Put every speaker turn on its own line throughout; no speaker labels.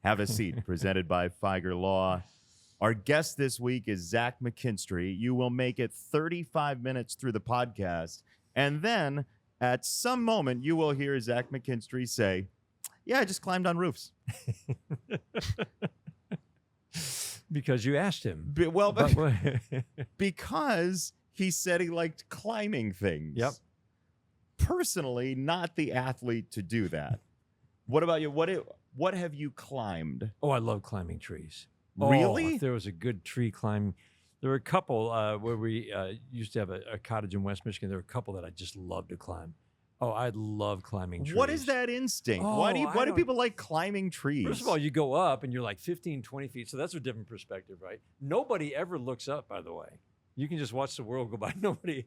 Have a seat, presented by Feiger Law. Our guest this week is Zach McKinstry. You will make it 35 minutes through the podcast, and then at some moment you will hear Zach McKinstry say, "Yeah, I just climbed on roofs."
Because you asked him.
Because he said he liked climbing things.
Yep.
Personally, not the athlete to do that. What about you? What have you climbed?
Oh, I love climbing trees.
Really?
Oh, if there was a good tree climb. There were a couple where we used to have a cottage in West Michigan. There were a couple that I just loved to climb. Oh, I love climbing trees.
What is that instinct?
Oh,
why do people like climbing trees?
First of all, you go up and you're like 15, 20 feet. So that's a different perspective, right? Nobody ever looks up, by the way. You can just watch the world go by. Nobody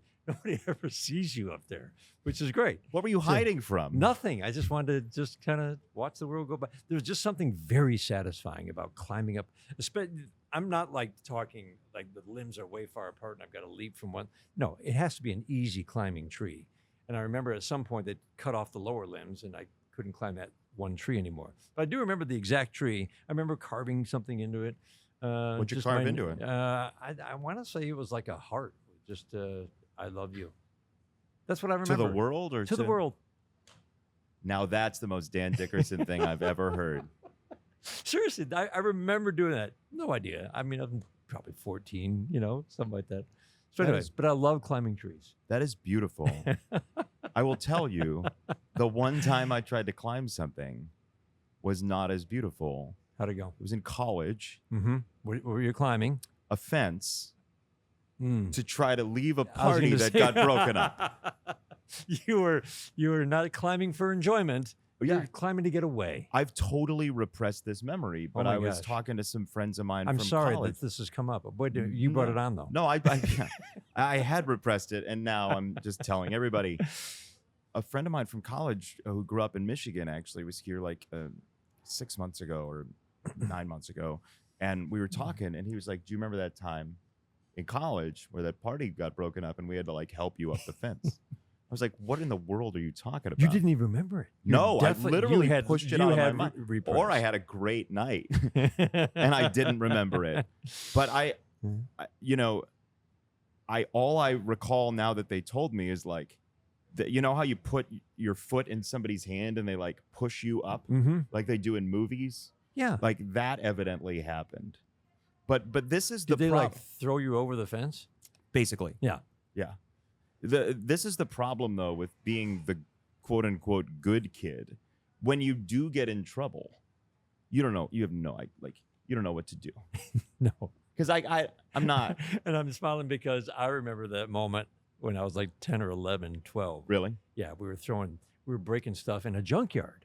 ever sees you up there, which is great.
What were you hiding from?
Nothing. I just wanted to just kind of watch the world go by. There was just something very satisfying about climbing up. I'm not like talking like the limbs are way far apart and I've got to leap from one. No, it has to be an easy climbing tree. And I remember at some point they cut off the lower limbs and I couldn't climb that one tree anymore. But I do remember the exact tree. I remember carving something into it.
What'd you carve into it?
I want to say it was like a heart. Just, I love you. That's what I remember.
To the world or
to the world?
Now that's the most Dan Dickerson thing I've ever heard.
Seriously, I remember doing that. No idea. I mean, I'm probably 14, something like that. So anyways, but I love climbing trees.
That is beautiful. I will tell you, the one time I tried to climb something was not as beautiful.
How'd it go?
It was in college.
Mm-hmm. What were you climbing?
A fence to try to leave a party that got broken up.
You were not climbing for enjoyment.
Yeah.
You're climbing to get away.
I've totally repressed this memory, but I was talking to some friends of mine
I'm
from
sorry
college.
that this has come up. But you brought it on, though.
No, I had repressed it, and now I'm just telling everybody. A friend of mine from college who grew up in Michigan actually was here like 6 months ago or 9 months ago, and we were talking, and he was like, "Do you remember that time in college where that party got broken up and we had to like help you up the fence?" I was like, "What in the world are you talking about?"
You didn't even remember it.
No, I literally pushed it out of my mind.
Repressed.
Or I had a great night and I didn't remember it. But all I recall now that they told me is like, you know how you put your foot in somebody's hand and they like push you up like they do in movies?
Yeah.
Like that evidently happened. But this is
Did they like throw you over the fence?
Basically.
Yeah.
Yeah. This is the problem, though, with being the quote-unquote good kid. When you do get in trouble, you don't know. You have you don't know what to do.
No.
Because I'm not.
And I'm smiling because I remember that moment when I was like 10 or 11, 12.
Really?
Yeah, we were breaking stuff in a junkyard.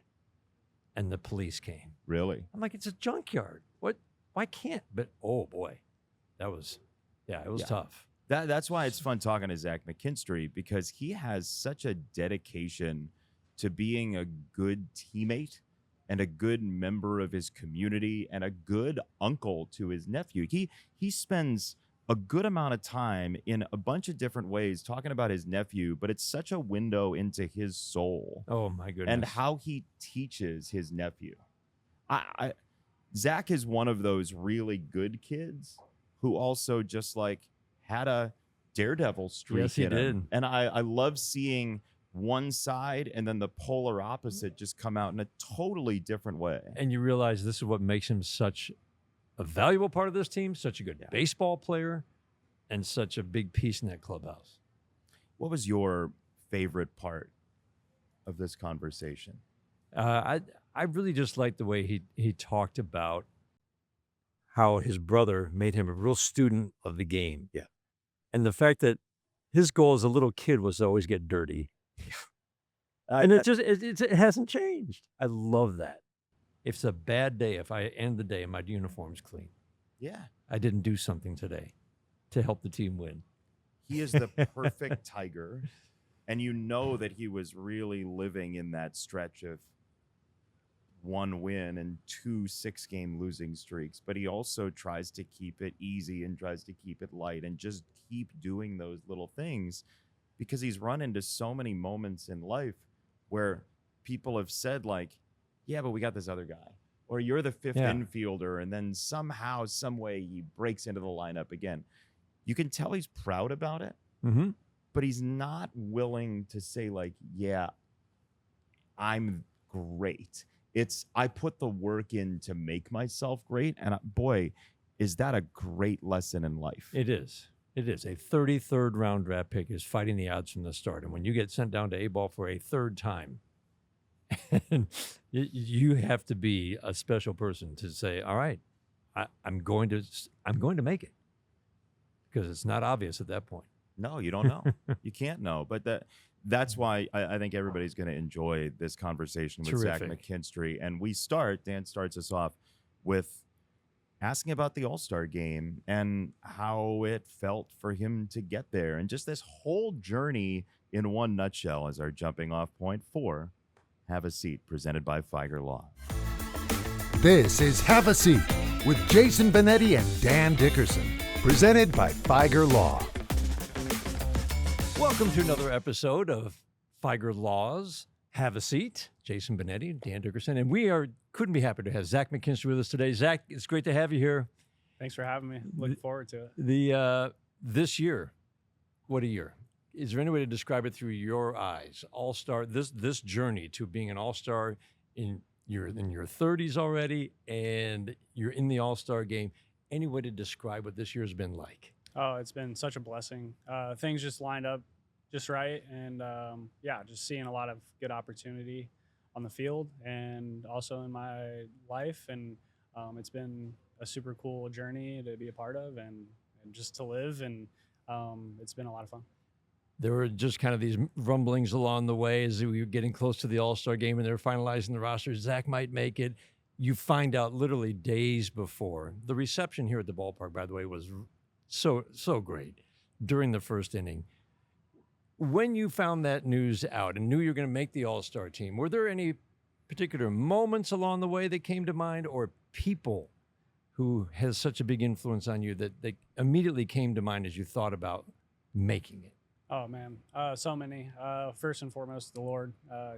And the police came.
Really?
I'm like, it's a junkyard. What? Why can't? But, oh, boy. It was tough.
That's why it's fun talking to Zach McKinstry, because he has such a dedication to being a good teammate and a good member of his community and a good uncle to his nephew. He spends a good amount of time in a bunch of different ways talking about his nephew, but it's such a window into his soul.
Oh, my goodness.
And how he teaches his nephew. Zach is one of those really good kids who also just like had a daredevil streak.
Yes, he did.
And I love seeing one side and then the polar opposite just come out in a totally different way.
And you realize this is what makes him such a valuable part of this team, such a good baseball player, and such a big piece in that clubhouse.
What was your favorite part of this conversation?
I really just liked the way he talked about how his brother made him a real student of the game.
Yeah.
And the fact that his goal as a little kid was to always get dirty. And it hasn't changed. I love that. If it's a bad day, if I end the day and my uniform's clean.
Yeah.
I didn't do something today to help the team win.
He is the perfect Tiger. And you know that he was really living in that stretch of 1 win and 2 6-game losing streaks, but he also tries to keep it easy and tries to keep it light and just keep doing those little things, because he's run into so many moments in life where people have said like, yeah, but we got this other guy, or you're the fifth
Yeah.
infielder, and then somehow, some way, he breaks into the lineup again. You can tell he's proud about it,
Mm-hmm.
but he's not willing to say, like, yeah, I'm great. It's I put the work in to make myself great, and boy, is that a great lesson in life.
It is. It is. A 33rd round draft pick is fighting the odds from the start. And when you get sent down to A-ball for a third time, you have to be a special person to say, all right, I'm going to make it. Because it's not obvious at that point.
No, you don't know. You can't know. But that's why I think everybody's going to enjoy this conversation with Zach
Terrific.
McKinstry. And Dan starts us off with asking about the All-Star game and how it felt for him to get there. And just this whole journey in one nutshell as our jumping off point for Have a Seat, presented by Feiger Law.
This is Have a Seat with Jason Benetti and Dan Dickerson, presented by Feiger Law.
Welcome to another episode of Feiger Law's Have a Seat. Jason Benetti, Dan Dickerson, and we couldn't be happier to have Zach McKinstry with us today. Zach, it's great to have you here.
Thanks for having me. Looking forward to it.
This year, what a year. Is there any way to describe it through your eyes? All-star, this journey to being an all-star in your 30s already, and you're in the all-star game. Any way to describe what this year has been like?
Oh, it's been such a blessing. Things just lined up just right. And just seeing a lot of good opportunity on the field and also in my life. And it's been a super cool journey to be a part of and just to live. And it's been a lot of fun.
There were just kind of these rumblings along the way as we were getting close to the All-Star game and they were finalizing the roster. Zach might make it. You find out literally days before. The reception here at the ballpark, by the way, was so great during the first inning. When you found that news out and knew you were going to make the All-Star team, were there any particular moments along the way that came to mind, or people who has such a big influence on you that they immediately came to mind as you thought about making it?
Oh, man. So many. First and foremost, the Lord,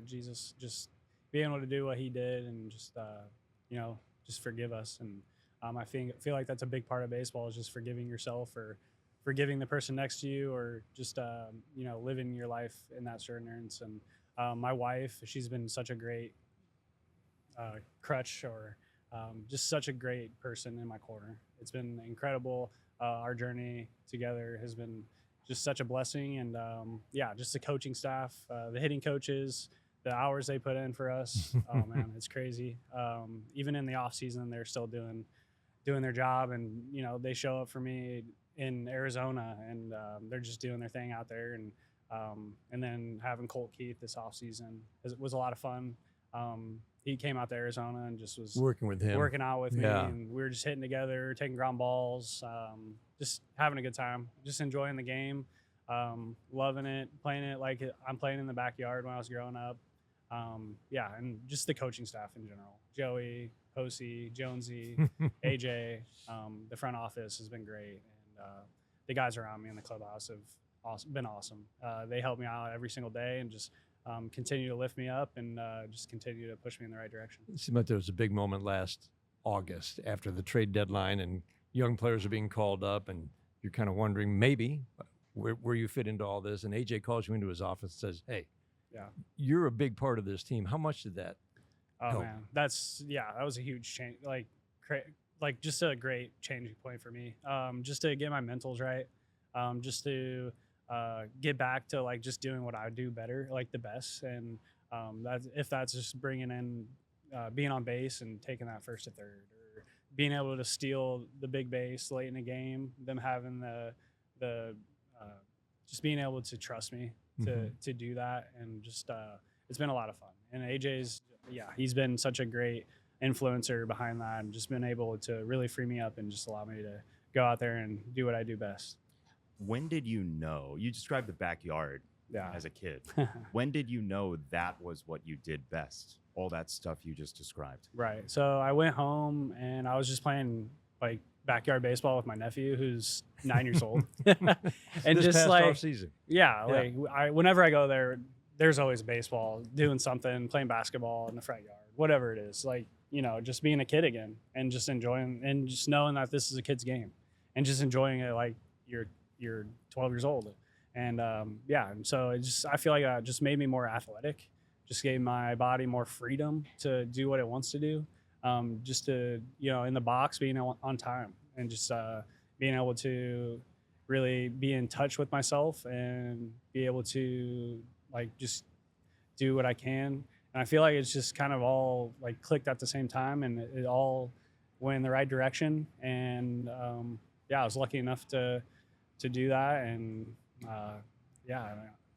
Jesus, just being able to do what he did and just, just forgive us. And I feel like that's a big part of baseball, is just forgiving yourself or forgiving the person next to you, or just, living your life in that assurance. And my wife, she's been such a great crutch, or just such a great person in my corner. It's been incredible. Our journey together has been just such a blessing. And just the coaching staff, the hitting coaches, the hours they put in for us. Oh man, it's crazy. Even in the off season, they're still doing their job, and they show up for me in Arizona, and they're just doing their thing out there. And then having Colt Keith this off season was a lot of fun. He came out to Arizona and just was
Working out
with me, and we were just hitting together, taking ground balls, just having a good time, just enjoying the game, loving it, playing it like I'm playing in the backyard when I was growing up. And just the coaching staff in general, Joey, Hosey, Jonesy, AJ, the front office has been great. And the guys around me in the clubhouse have been awesome. They help me out every single day and just continue to lift me up and just continue to push me in the right direction.
It seemed like there was a big moment last August after the trade deadline and young players are being called up, and you're kind of wondering maybe where you fit into all this. And AJ calls you into his office and says, hey, you're a big part of this team. How much did that help?
Man, that was a huge change. Like just a great changing point for me. Just to get my mentals right. Just to get back to like just doing what I do better, like the best. And that's just bringing in being on base and taking that first to third, or being able to steal the big base late in the game, them having the just being able to trust me to do that. And just it's been a lot of fun. And AJ's he's been such a great influencer behind that, and just been able to really free me up and just allow me to go out there and do what I do best.
When did you know? You described the backyard as a kid. When did you know that was what you did best? All that stuff you just described.
Right. So I went home and I was just playing like backyard baseball with my nephew, who's 9 years old. And
this
just
past
like
off season.
Whenever I go there, there's always baseball, doing something, playing basketball in the front yard, whatever it is. Like, just being a kid again and just enjoying and just knowing that this is a kid's game and just enjoying it like you're 12 years old. And and so I feel like it just made me more athletic, just gave my body more freedom to do what it wants to do, just to, in the box, being on time and just being able to really be in touch with myself and be able to like just do what I can. And I feel like it's just kind of all like clicked at the same time, and it all went in the right direction. And I was lucky enough to do that. And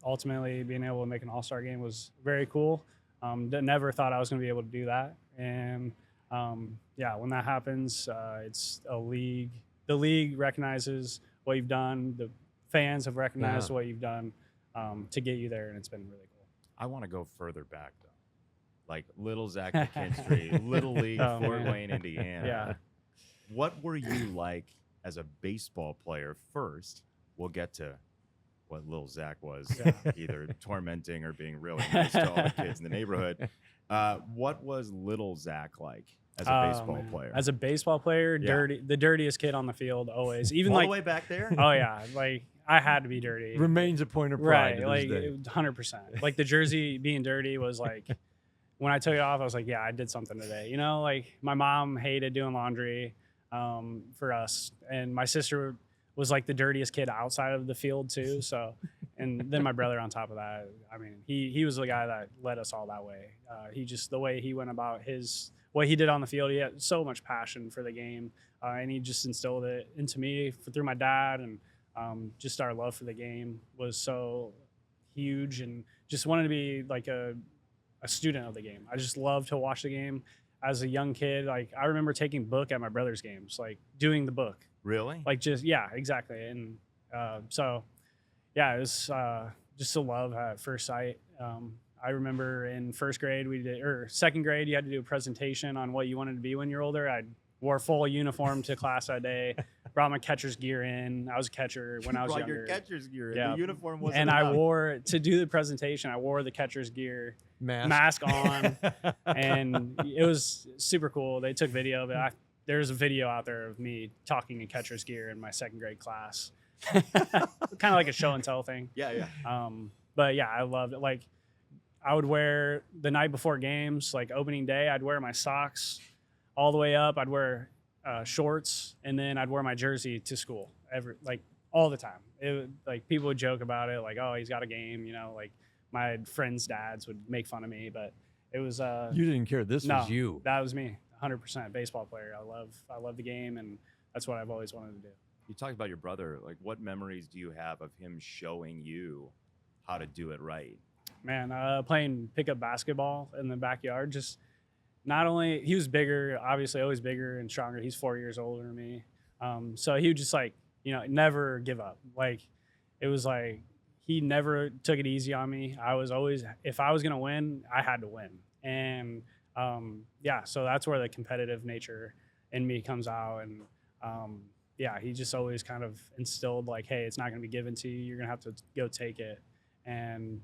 ultimately being able to make an all-star game was very cool. Never thought I was going to be able to do that. And when that happens, it's a league. The league recognizes what you've done. The fans have recognized what you've done to get you there, and it's been really cool.
I want to go further back though. Like little Zach McKinstry, Little League, Fort Wayne, Indiana.
Yeah.
What were you like as a baseball player first? We'll get to what little Zach was, either tormenting or being really nice to all the kids in the neighborhood. What was little Zach like as a baseball player?
As a baseball player, the dirtiest kid on the field always. Even
all
like
the way back there?
Oh yeah, like I had to be dirty.
Remains a point of pride.
Right, like 100%. Like the jersey being dirty was like, when I took it off, I was like, yeah, I did something today. Like my mom hated doing laundry for us, and my sister was like the dirtiest kid outside of the field too. So, and then my brother on top of that. I mean, he was the guy that led us all that way. The way he went about what he did on the field, he had so much passion for the game, and he just instilled it into me through my dad, and just our love for the game was so huge, and just wanted to be like a student of the game. I just loved to watch the game as a young kid. Like I remember taking book at my brother's games, like doing the book.
Really?
Like exactly. And it was just a love at first sight. I remember in first grade second grade, you had to do a presentation on what you wanted to be when you're older. I wore full uniform to class that day, brought my catcher's gear in. I was a catcher when I was younger.
Your catcher's gear in.
Yeah.
The uniform wasn't
And
enough.
to do the presentation, I wore the catcher's gear mask on, and it was super cool. They took video of it. There's a video out there of me talking in catcher's gear in my second grade class. Kind of like a show and tell thing.
Yeah.
But yeah, I loved it. Like I would wear the night before games, like opening day, I'd wear my socks all the way up. I'd wear shorts, and then I'd wear my jersey to school all the time. Like people would joke about it, like, oh, he's got a game, like my friends' dads would make fun of me, but it was
you didn't care. This was you.
That was me. 100% baseball player. I love the game, and that's what I've always wanted to do.
You talked about your brother. Like, what memories do you have of him showing you how to do it right?
Man, playing pickup basketball in the backyard. Just not only he was bigger, obviously always bigger and stronger. He's 4 years older than me, so he would just never give up. Like it was like he never took it easy on me. I was always, if I was gonna win, I had to win, and so that's where the competitive nature in me comes out. And he just always kind of instilled like, hey, it's not going to be given to you. You're going to have to go take it. And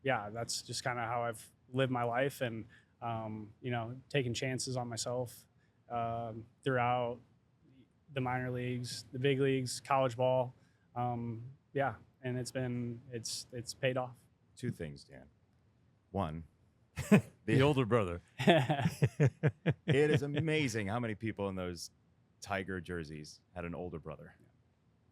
that's just kind of how I've lived my life, and taking chances on myself throughout the minor leagues, the big leagues, college ball. And it's paid off.
Two things, Dan. One,
the older brother.
It is amazing how many people in those Tiger jerseys had an older brother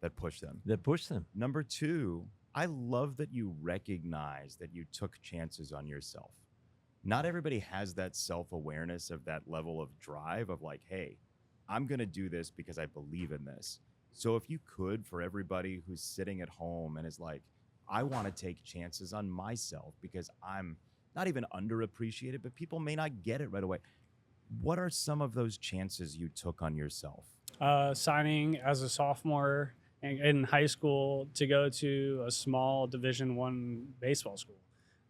that pushed them. Number two, I love that you recognize that you took chances on yourself. Not everybody has that self-awareness of that level of drive of like, hey, I'm going to do this because I believe in this. So if you could, for everybody who's sitting at home and is like, I want to take chances on myself because I'm not even underappreciated, but people may not get it right away. What are some of those chances you took on yourself?
Signing as a sophomore in high school to go to a small Division I baseball school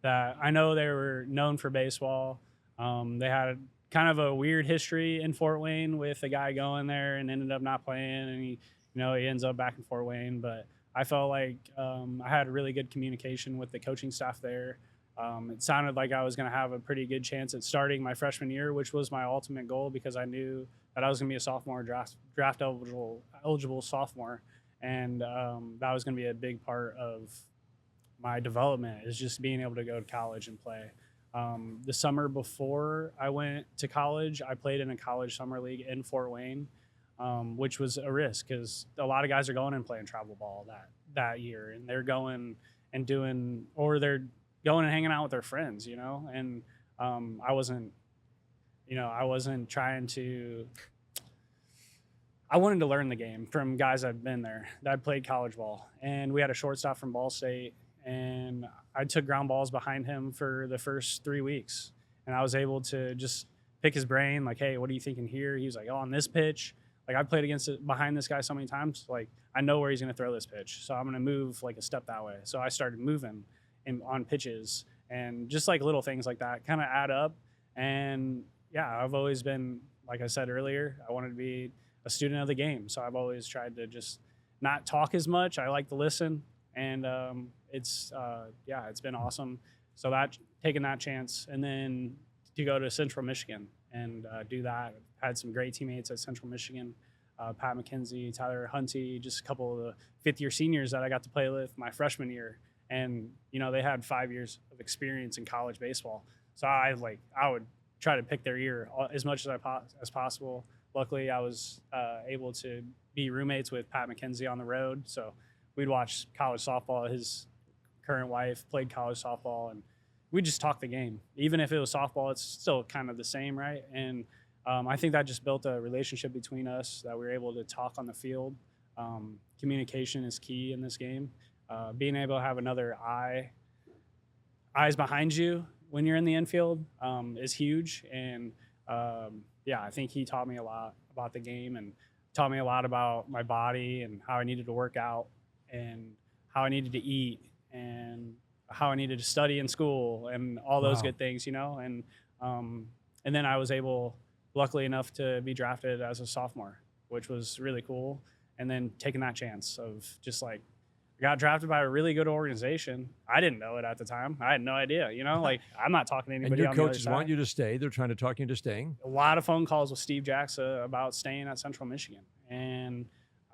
that I know they were known for baseball. They had kind of a weird history in Fort Wayne with a guy going there and ended up not playing, and he ends up back in Fort Wayne. But I felt like I had really good communication with the coaching staff there. It sounded like I was going to have a pretty good chance at starting my freshman year, which was my ultimate goal because I knew that I was going to be a sophomore, draft eligible sophomore, and that was going to be a big part of my development, is just being able to go to college and play. The summer before I went to college, I played in a college summer league in Fort Wayne, which was a risk because a lot of guys are going and playing travel ball that year, and they're going and doing, or they're going and hanging out with their friends, you know. And I wasn't trying to. I wanted to learn the game from guys I've been there that played college ball, and we had a shortstop from Ball State, and I took ground balls behind him for the first 3 weeks, and I was able to just pick his brain, like, hey, what are you thinking here? He was like, oh, on this pitch, like I played behind this guy so many times, like I know where he's going to throw this pitch, so I'm going to move like a step that way. So I started moving on pitches, and just like little things like that kind of add up. And yeah, I've always been, like I said earlier, I wanted to be a student of the game, so I've always tried to just not talk as much. I like to listen, and it's been awesome. So taking that chance, and then to go to Central Michigan and do that. I've had some great teammates at Central Michigan, Pat McKinstry, Tyler Hunty, just a couple of the fifth-year seniors that I got to play with my freshman year. And, you know, they had 5 years of experience in college baseball. So I would try to pick their ear as much as possible. Luckily, I was able to be roommates with Pat McKinstry on the road. So we'd watch college softball. His current wife played college softball, and we just talk the game. Even if it was softball, it's still kind of the same, right? And I think that just built a relationship between us that we were able to talk on the field. Communication is key in this game. Being able to have another eyes behind you when you're in the infield is huge. And I think he taught me a lot about the game and taught me a lot about my body and how I needed to work out and how I needed to eat and how I needed to study in school and all those good things, you know. And then I was able, luckily enough, to be drafted as a sophomore, which was really cool. And then taking that chance of just like, I got drafted by a really good organization. I didn't know it at the time. I had no idea, you know, like I'm not talking to anybody.
And your
on
coaches
the other
want you to stay. They're trying to talk you into staying.
A lot of phone calls with Steve Jackson about staying at Central Michigan. And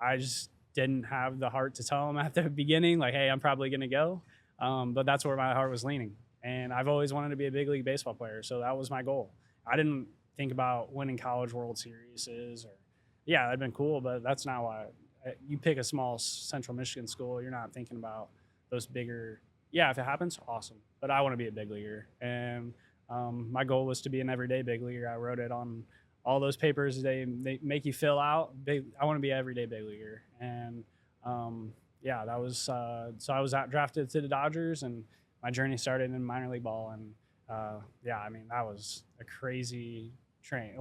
I just didn't have the heart to tell him at the beginning, like, hey, I'm probably going to go. But that's where my heart was leaning. And I've always wanted to be a big league baseball player. So that was my goal. I didn't think about winning college World Series that'd been cool, but that's not why. You pick a small Central Michigan school, you're not thinking about those bigger. Yeah, if it happens, awesome. But I want to be a big leaguer. And my goal was to be an everyday big leaguer. I wrote it on all those papers they make you fill out. I want to be an everyday big leaguer. And that was so I was drafted to the Dodgers, and my journey started in minor league ball. And that was a crazy train,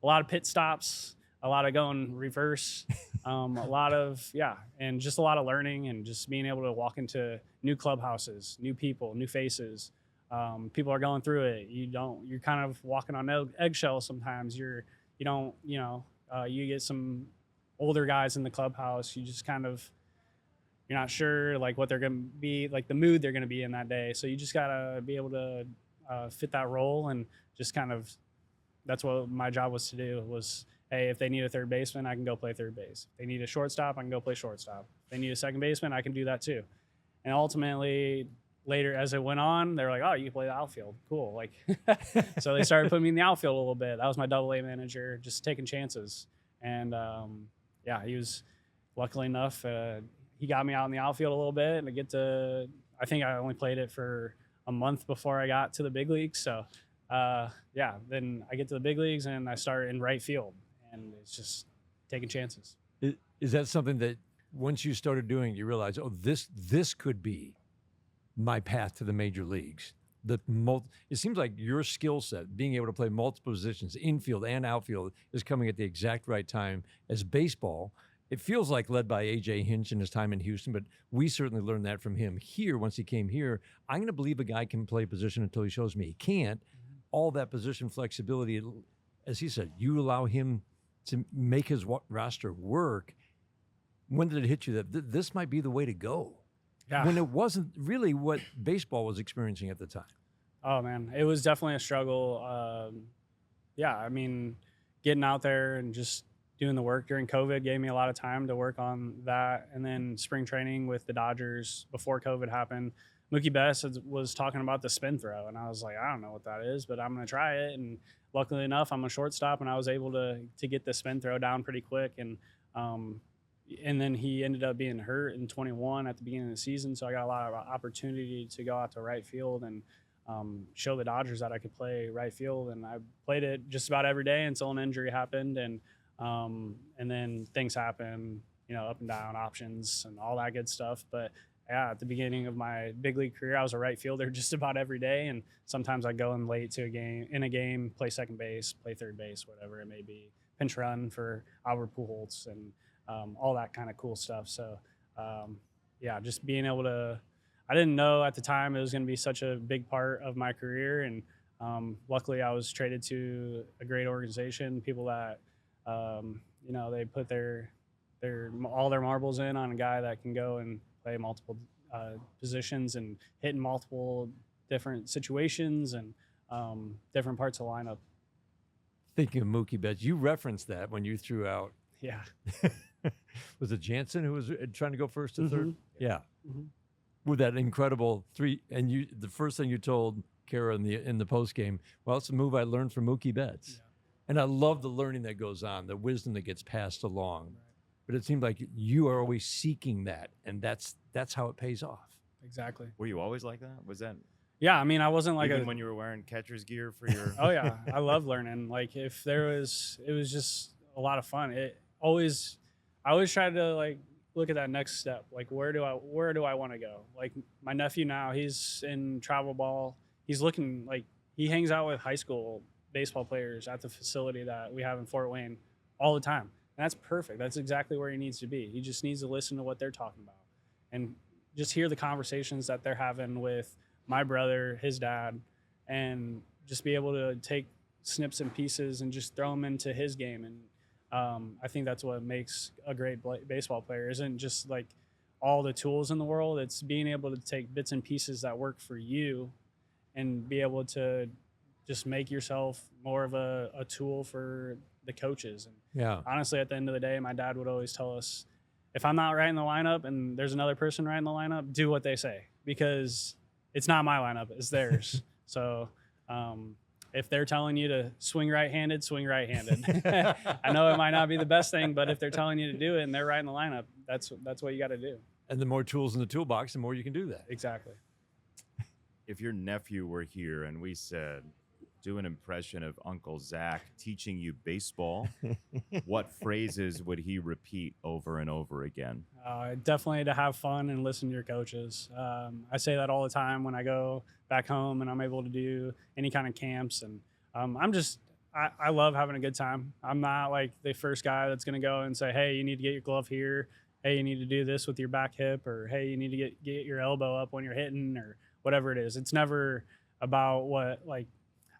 a lot of pit stops, a lot of going reverse, a lot of, and just a lot of learning and just being able to walk into new clubhouses, new people, new faces. People are going through it. You're kind of walking on eggshells sometimes. You get some older guys in the clubhouse. You just kind of, you're not sure like what they're going to be, like the mood they're going to be in that day. So you just got to be able to fit that role, and just kind of, that's what my job was to do was, hey, if they need a third baseman, I can go play third base. If they need a shortstop, I can go play shortstop. If they need a second baseman, I can do that too. And ultimately, later as it went on, they were like, oh, you can play the outfield. Cool. Like, so they started putting me in the outfield a little bit. That was my AA manager, just taking chances. And he was, luckily enough, he got me out in the outfield a little bit, and I think I only played it for a month before I got to the big leagues. So then I get to the big leagues and I start in right field. And it's just taking chances.
Is that something that once you started doing, you realize, oh, this could be my path to the major leagues? It seems like your skill set, being able to play multiple positions, infield and outfield, is coming at the exact right time as baseball. It feels like led by A.J. Hinch in his time in Houston, but we certainly learned that from him here. Once he came here, I'm going to believe a guy can play a position until he shows me he can't. All that position flexibility, as he said, you allow him to make his roster work. When did it hit you that this might be the way to go?
Yeah.
when it wasn't really what baseball was experiencing at the time.
Oh man, it was definitely a struggle. Yeah, I mean, getting out there and just doing the work during COVID gave me a lot of time to work on that. And then spring training with the Dodgers before COVID happened, Mookie Betts was talking about the spin throw, and I was like, I don't know what that is, but I'm gonna try it. And luckily enough, I'm a shortstop, and I was able to get the spin throw down pretty quick. And then he ended up being hurt in 21 at the beginning of the season, so I got a lot of opportunity to go out to right field and show the Dodgers that I could play right field. And I played it just about every day until an injury happened, and then things happen, up and down options and all that good stuff. But yeah, at the beginning of my big league career, I was a right fielder just about every day, and sometimes I'd go in late to a game, play second base, play third base, whatever it may be, pinch run for Albert Pujols and all that kind of cool stuff. So yeah, just being able to. I didn't know at the time it was going to be such a big part of my career, and luckily I was traded to a great organization, people that they put all their marbles in on a guy that can go and play multiple positions and hit in multiple different situations and different parts of the lineup.
Thinking of Mookie Betts, you referenced that when you threw out.
Yeah.
Was it Jansen who was trying to go first to third? Yeah.
Mm-hmm.
With that incredible three, and the first thing you told Kara in the post game, well, it's a move I learned from Mookie Betts. Yeah. And I love the learning that goes on, the wisdom that gets passed along. Right. But it seemed like you are always seeking that, and that's how it pays off.
Exactly.
Were you always like that? Was that?
Yeah, I mean, I wasn't like
even when you were wearing catcher's gear for your.
Oh yeah, I love learning. Like it was just a lot of fun. I always tried to like look at that next step. Like where do I want to go? Like my nephew now, he's in travel ball. He's looking like he hangs out with high school baseball players at the facility that we have in Fort Wayne all the time. And that's perfect. That's exactly where he needs to be. He just needs to listen to what they're talking about and just hear the conversations that they're having with my brother, his dad, and just be able to take snips and pieces and just throw them into his game. And I think that's what makes a great baseball player. Isn't just like all the tools in the world. It's being able to take bits and pieces that work for you and be able to just make yourself more of a tool for the coaches. And
yeah,
honestly, at the end of the day, my dad would always tell us, if I'm not right in the lineup and there's another person right in the lineup, do what they say, because it's not my lineup, it's theirs. So if they're telling you to swing right-handed, swing right-handed. I know it might not be the best thing, but if they're telling you to do it and they're right in the lineup, that's what you got to do.
And the more tools in the toolbox, the more you can do that.
Exactly.
If your nephew were here and we said, do an impression of Uncle Zach teaching you baseball, what phrases would he repeat over and over again?
Definitely to have fun and listen to your coaches. I say that all the time when I go back home and I'm able to do any kind of camps. And I love having a good time. I'm not like the first guy that's going to go and say, hey, you need to get your glove here. Hey, you need to do this with your back hip, or hey, you need to get your elbow up when you're hitting, or whatever it is. It's never about what, like,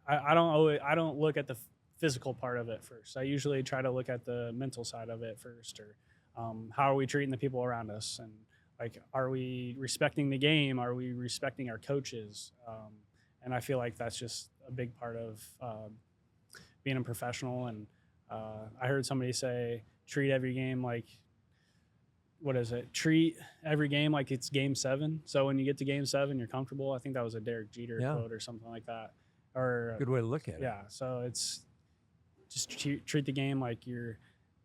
I don't look at the physical part of it first. I usually try to look at the mental side of it first, or how are we treating the people around us, and like, are we respecting the game? Are we respecting our coaches? And I feel like that's just a big part of being a professional. And I heard somebody say, treat every game like, what is it? Treat every game like it's game 7. So when you get to game 7, you're comfortable. I think that was a Derek Jeter quote or something like that. Or
good way to look at it.
Yeah. So it's just treat the game like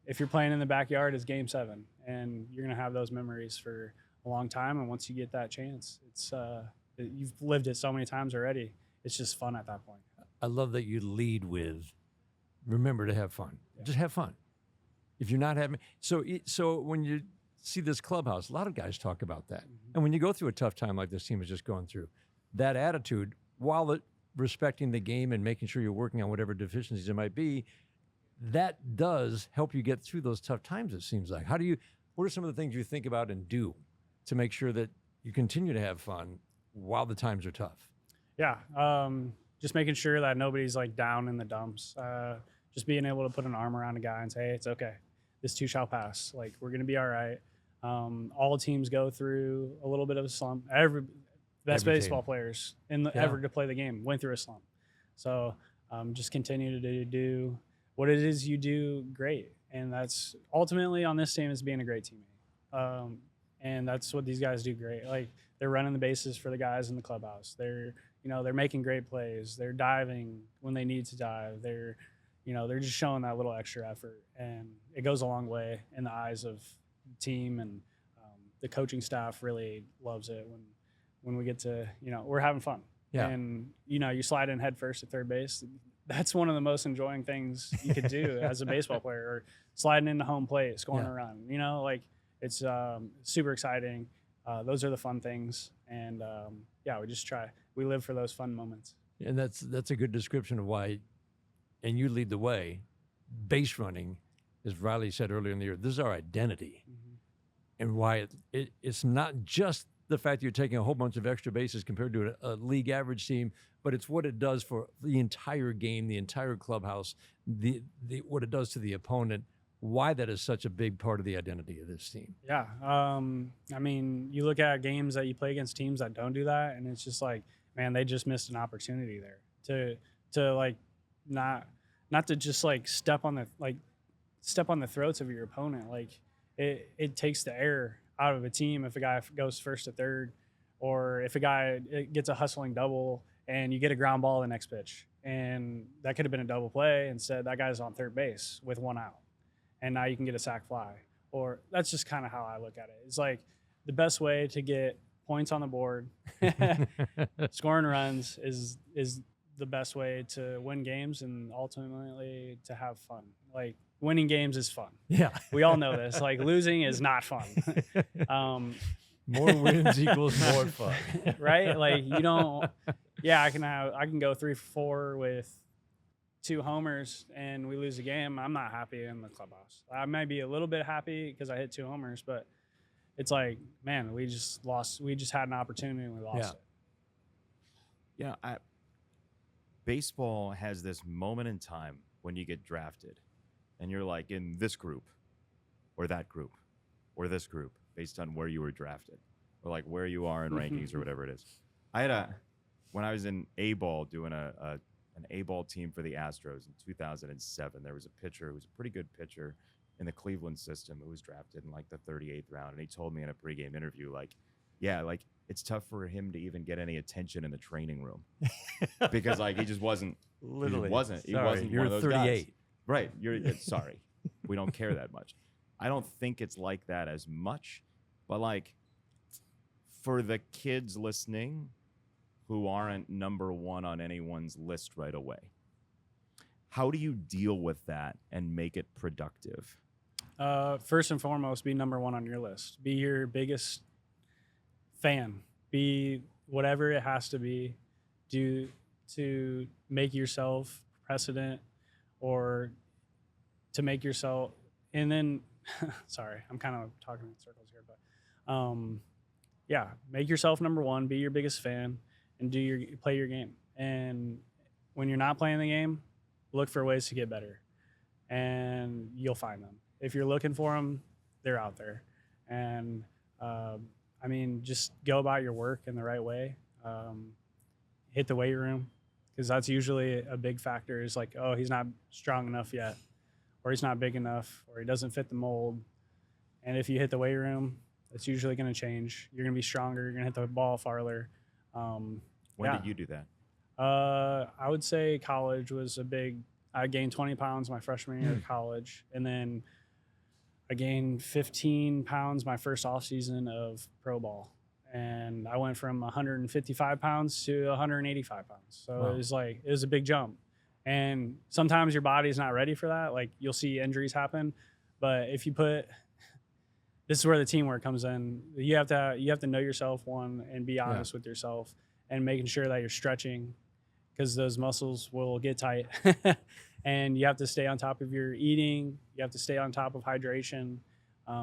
if you're playing in the backyard, it's game 7, and you're going to have those memories for a long time. And once you get that chance, it's you've lived it so many times already. It's just fun at that point.
I love that you lead with, remember to have fun. Yeah. Just have fun. If you're not having, so when you see this clubhouse, a lot of guys talk about that. Mm-hmm. And when you go through a tough time like this team is just going through, that attitude, while respecting the game and making sure you're working on whatever deficiencies there might be, that does help you get through those tough times, it seems like. What are some of the things you think about and do to make sure that you continue to have fun while the times are tough?
Yeah, just making sure that nobody's like down in the dumps. Just being able to put an arm around a guy and say, hey, it's okay. This too shall pass. Like, we're going to be all right. All teams go through a little bit of a slump. Best
Every
baseball
team.
players
Yeah.
ever to play the game went through a slump. So just continue to do what it is you do great. And that's ultimately on this team is being a great teammate. And that's what these guys do great. Like they're running the bases for the guys in the clubhouse. They're making great plays. They're diving when they need to dive. They're just showing that little extra effort, and it goes a long way in the eyes of the team, and the coaching staff really loves it when we get to, we're having fun.
Yeah.
And, you slide in head first at third base. That's one of the most enjoying things you could do as a baseball player, or sliding into home plate, scoring a run, like it's super exciting. Those are the fun things. And we live for those fun moments.
And that's a good description of why, and you lead the way, base running, as Riley said earlier in the year, this is our identity. And why it's not just the fact that you're taking a whole bunch of extra bases compared to a league average team, but it's what it does for the entire game, the entire clubhouse, what it does to the opponent, why that is such a big part of the identity of this team.
Yeah. I mean, you look at games that you play against teams that don't do that, and it's just like, man, they just missed an opportunity there to like not to just like step on the throats of your opponent. Like it takes the air out of a team if a guy goes first to third, or if a guy gets a hustling double and you get a ground ball the next pitch, and that could have been a double play. Instead, that guy's on third base with one out, and now you can get a sac fly. Or that's just kind of how I look at it. It's like the best way to get points on the board, scoring runs is the best way to win games and ultimately to have fun. Like winning games is fun.
Yeah.
We all know this. Like losing is not fun.
More wins equals more fun.
Right? Like you don't. Yeah, I can go 3-4 with 2 homers and we lose a game. I'm not happy in the clubhouse. I might be a little bit happy because I hit 2 homers, but it's like, man, we just lost. We just had an opportunity and we lost it.
Yeah, baseball has this moment in time when you get drafted, and you're like in this group, or that group, or this group, based on where you were drafted, or like where you are in rankings or whatever it is. I had when I was in A-ball doing an A-ball team for the Astros in 2007, there was a pitcher who was a pretty good pitcher in the Cleveland system who was drafted in like the 38th round. And he told me in a pregame interview, like, yeah, like it's tough for him to even get any attention in the training room because like he just wasn't.
Literally.
He wasn't
You're
one of those
38.
guys. Right. Sorry. We don't care that much. I don't think it's like that as much, but like for the kids listening who aren't number one on anyone's list right away, how do you deal with that and make it productive?
First and foremost, be number one on your list. Be your biggest fan. Be whatever it has to be. Do to make yourself precedent, or to make yourself. And then, sorry, I'm kind of talking in circles here, but yeah, make yourself number one. Be your biggest fan, and play your game. And when you're not playing the game, look for ways to get better, and you'll find them. If you're looking for them, they're out there. And I mean, just go about your work in the right way. Hit the weight room, because that's usually a big factor. Is like, oh, he's not strong enough yet, or he's not big enough, or he doesn't fit the mold. And if you hit the weight room, it's usually going to change. You're going to be stronger. You're going to hit the ball farther.
When did you do that?
I would say college was a big. I gained 20 pounds my freshman year of college, and then I gained 15 pounds my first off season of pro ball. And I went from 155 pounds to 185 pounds. So
Wow.
it was a big jump. And sometimes your body's not ready for that. Like you'll see injuries happen, but if you this is where the teamwork comes in. You have to know yourself, one, and be honest with yourself, and making sure that you're stretching, because those muscles will get tight. And you have to stay on top of your eating. You have to stay on top of hydration,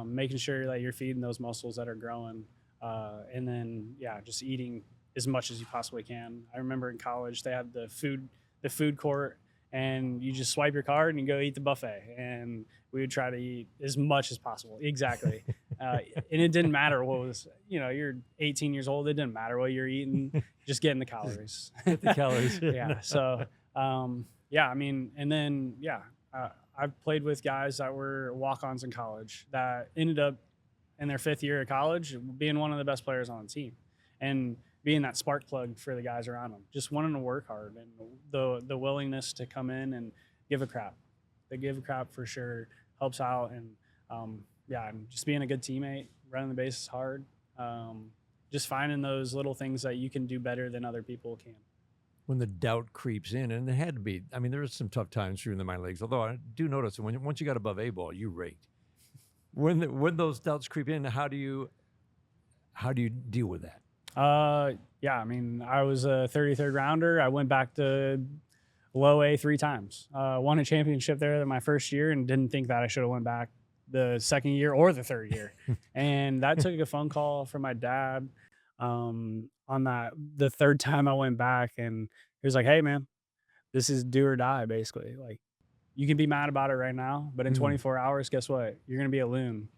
making sure that you're feeding those muscles that are growing. And then, just eating as much as you possibly can. I remember in college, they had the food court, and you just swipe your card and you go eat the buffet. And we would try to eat as much as possible. Exactly. and it didn't matter what was, you're 18 years old. It didn't matter what you're eating, just getting the calories.
Get the calories.
Yeah. So, yeah, I mean, and then, yeah, I've played with guys that were walk-ons in college that ended up in their 5th year of college being one of the best players on the team and being that spark plug for the guys around them, just wanting to work hard and the willingness to come in and give a crap. The give a crap for sure helps out. And yeah, and just being a good teammate, running the bases hard, just finding those little things that you can do better than other people can.
When the doubt creeps in, and it had to be, I mean, there was some tough times through in the minor leagues, although I do notice that once you got above A ball, you raked. When those doubts creep in, how do you deal with that?
Yeah, I mean, I was a 33rd rounder. I went back to low A 3 times. Won a championship there my first year and didn't think that I should have went back the second year or the third year. And that took a phone call from my dad on the third time I went back, and he was like, "Hey man, this is do or die, basically. Like, you can be mad about it right now, but in 24 hours, guess what? You're going to be a loon,